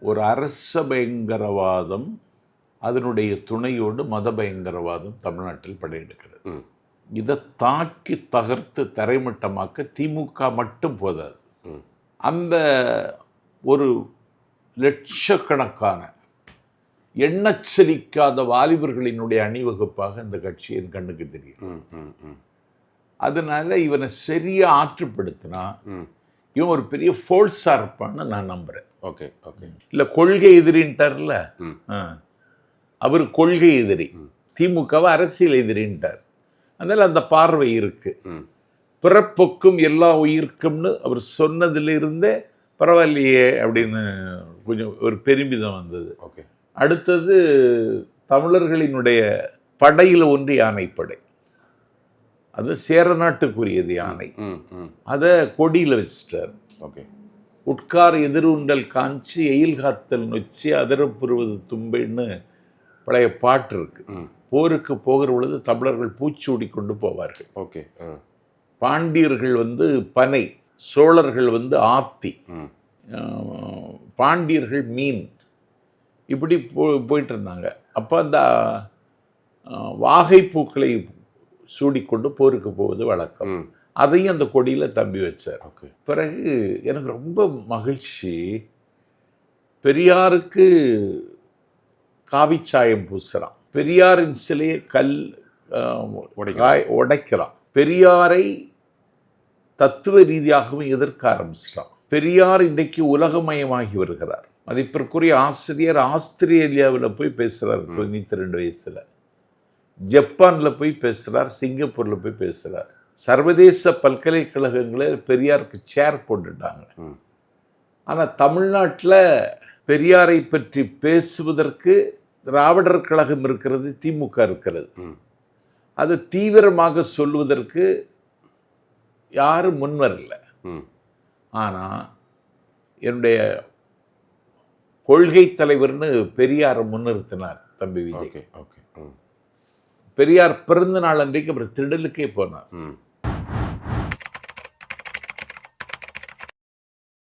ஒரு அரச பயங்கரவாதம் அதனுடைய துணையோடு மத பயங்கரவாதம் தமிழ்நாட்டில் படையெடுக்கிறது. இதை தாக்கி தகர்த்து தரைமட்டமாக்க திமுக மட்டும் போதாது. அந்த ஒரு லட்சக்கணக்கான எண்ணச்சலிக்காத வாலிபர்களினுடைய அணிவகுப்பாக இந்த கட்சி என் கண்ணுக்கு தெரியும். அதனால இவனை சரியா ஆற்றுப்படுத்தினா இவன் ஒரு பெரிய ஃபோல்ஸா இருப்பான்னு நான் நம்புறேன். Okay okay. இல்ல கொள்கை எதிரின்ட்டார்ல, அவர் கொள்கை எதிரி, திமுகவை அரசியல் எதிரின்ட்டார். அதனால அந்த பார்வை இருக்கு. பிறப்புக்கும் எல்லா உயிர்க்கும்னு அவர் சொன்னதிலிருந்தே பரவாயில்லையே அப்படின்னு கொஞ்சம் ஒரு பெருமிதம் வந்தது. ஓகே. அடுத்தது தமிழர்களினுடைய படையில் ஒன்று யானைப்படை, அது சேர நாட்டுக்குரியது யானை, அதை கொடியில் வச்சிட்டார். ஓகே. உட்கார் எதிர்வுண்டல் காஞ்சி எயில் காத்தல் நொச்சி அதரப்புறுவது தும்பைன்னு பழைய பாட்டு இருக்கு. போருக்கு போகிற பொழுது தமிழர்கள் பூச்சூடி கொண்டு போவார்கள். ஓகே. பாண்டியர்கள் பனை, சோழர்கள் ஆத்தி, பாண்டியர்கள் மீன், இப்படி போயிட்டு இருந்தாங்க. அப்போ அந்த வாகை பூக்களை சூடிக்கொண்டு போருக்கு போவது வழக்கம். அதையும் அந்த கொடியில் தம்பி வச்சார். பிறகு எனக்கு ரொம்ப மகிழ்ச்சி, பெரியாருக்கு காவிச்சாயம் பூசுகிறான், பெரியாரின் சிலையை கல் உடைக்கிறான், பெரியாரை தத்துவ ரீதியாகவும் எதிர்க்க ஆரம்பிச்சிட்டான். பெரியார் இன்றைக்கு உலகமயமாகி வருகிறார். மதிப்பிற்குரிய ஆசிரியர் ஆஸ்திரேலியாவில் போய் பேசுகிறார் 92 வயசில், ஜப்பானில் போய் பேசுகிறார், சிங்கப்பூரில் போய் பேசுகிறார். சர்வதேச பல்கலைக்கழகங்களில் பெரியாருக்கு சேர் போட்டுட்டாங்க. ஆனால் தமிழ்நாட்டில் பெரியாரை பற்றி பேசுவதற்கு திராவிடர் கழகம் இருக்கிறது, திமுக இருக்கிறது. அதை தீவிரமாக சொல்வதற்கு யாரும் முன்வரல. ஆனால் என்னுடைய கொள்கை தலைவர்னு பெரியாரை முன்னிறுத்தினார் தம்பி விஜய். பெரியார் பிறந்த நாள் அன்றைக்கு அப்புறம் திடலுக்கே போனார்.